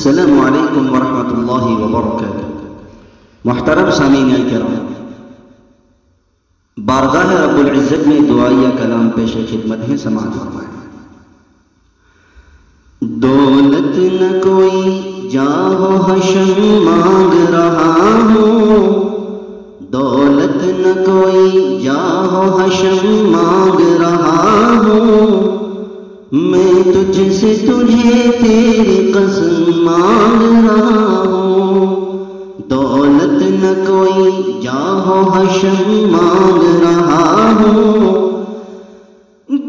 السلام علیکم ورحمۃ اللہ وبرکاتہ۔ محترم سامعین کرام، بارگاہ رب العزت میں دعائیہ کلام پیش خدمت ہے، سماعت فرمائیں۔ دولت نہ کوئی جاہ و حشم مانگ رہا ہوں، دولت نہ کوئی جاہ و حشم مانگ رہا ہوں، میں تجھ سے تجھے تیری قسم مانگ رہا ہوں۔ دولت نہ کوئی جاہ و حشم مانگ رہا ہوں،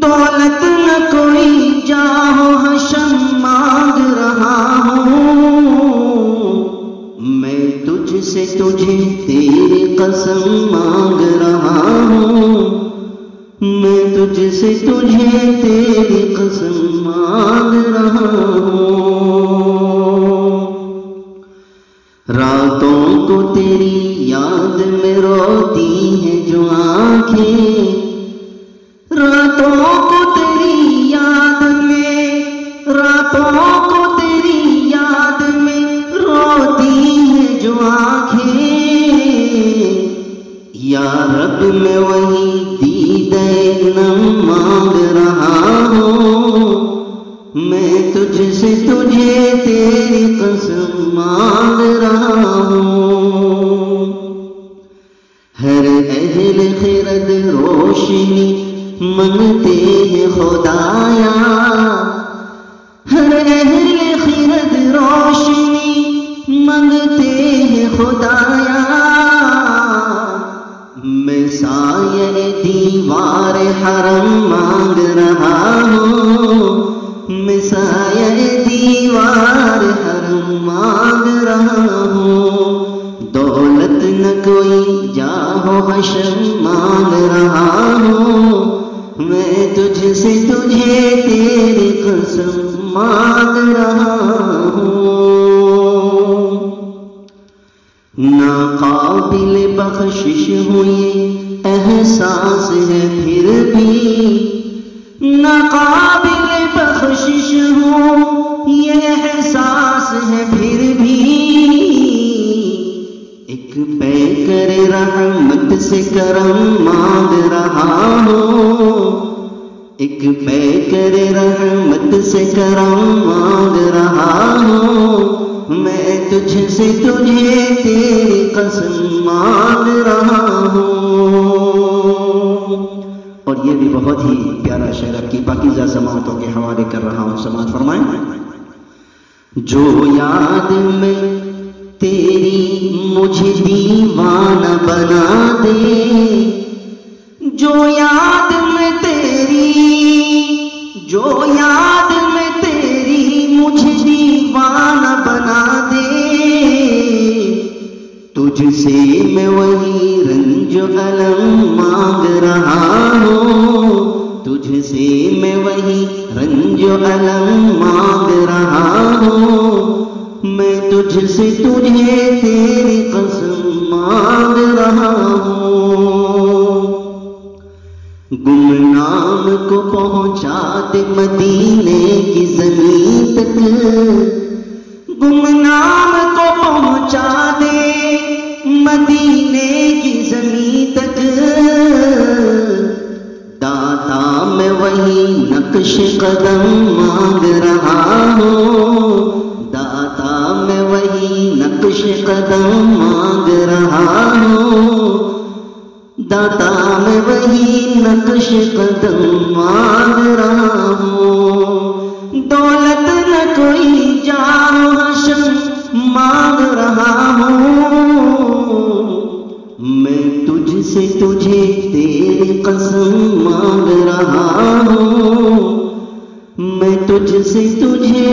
دولت نہ کوئی جاہ و حشم مانگ رہا ہوں، میں تجھ سے تجھے تیری قسم مانگ رہا ہوں، میں تجھ سے تجھے تیری قسم مانگ رہا ہوں۔ راتوں کو تیری یاد میں روتی ہیں جو آنکھیں، راتوں کو تیری یاد میں، راتوں کو تیری یاد میں روتی ہیں جو آنکھیں، یا رب میں وہی دیدہ نم مانگ رہا ہوں، میں تجھ سے تجھے تیری قسم مانگ رہا ہوں۔ ہر اہل خرد روشنی منگتے ہیں خدایا، ہر اہل خرد روشنی منگتے ہیں خدایا، میں سایہ دیوار حرم مانگ رہا ہوں، میں سایہ دیوار حرم مانگ رہا ہوں۔ دولت نہ کوئی جاہ و حشم مانگ رہا ہوں، میں تجھ سے تجھے تیری قسم مانگ رہا ہوں۔ ناقابل بخشش ہوئی احساس ہے پھر بھی، ناقابل بخشش ہو یہ احساس ہے پھر بھی، ایک پیکر رحمت سے کرم مانگ رہا ہوں، ایک پیکر رحمت سے کرم مانگ رہا ہوں، میں تجھ سے تجھے تیری قسم مانگ رہا ہوں۔ اور یہ بھی بہت ہی پیارا شعر آپ کی پاکیزہ سماعتوں کے حوالے کر رہا ہوں، سماعت فرمائیں۔ جو یاد میں تیری مجھے دیوانہ بنا دے، جو یاد میں تیری، جو یاد میں تیری مجھے دیوانہ بنا دے، تجھ سے میں وہی رنج و الم مانگ رہا ہوں، تجھ سے میں وہی رنج و الم مانگ رہا ہوں، میں تجھ سے تجھے تیری قسم مانگ رہا ہوں۔ گمنام کو پہنچا دے مدینے کی زمین تک، گمنام کو پہنچا دے مدینے کی زمین تک، داتا میں وہی نقش قدم مانگ رہا ہوں، داتا میں وہی نقش قدم مانگ رہا ہوں، داتا میں وہی نقش قدم مانگ رہا ہوں۔ دولت نہ کوئی جاہ و حشم مانگ رہا ہوں، میں تجھ سے تجھے تیری قسم مانگ رہا ہوں، میں تجھ سے تجھے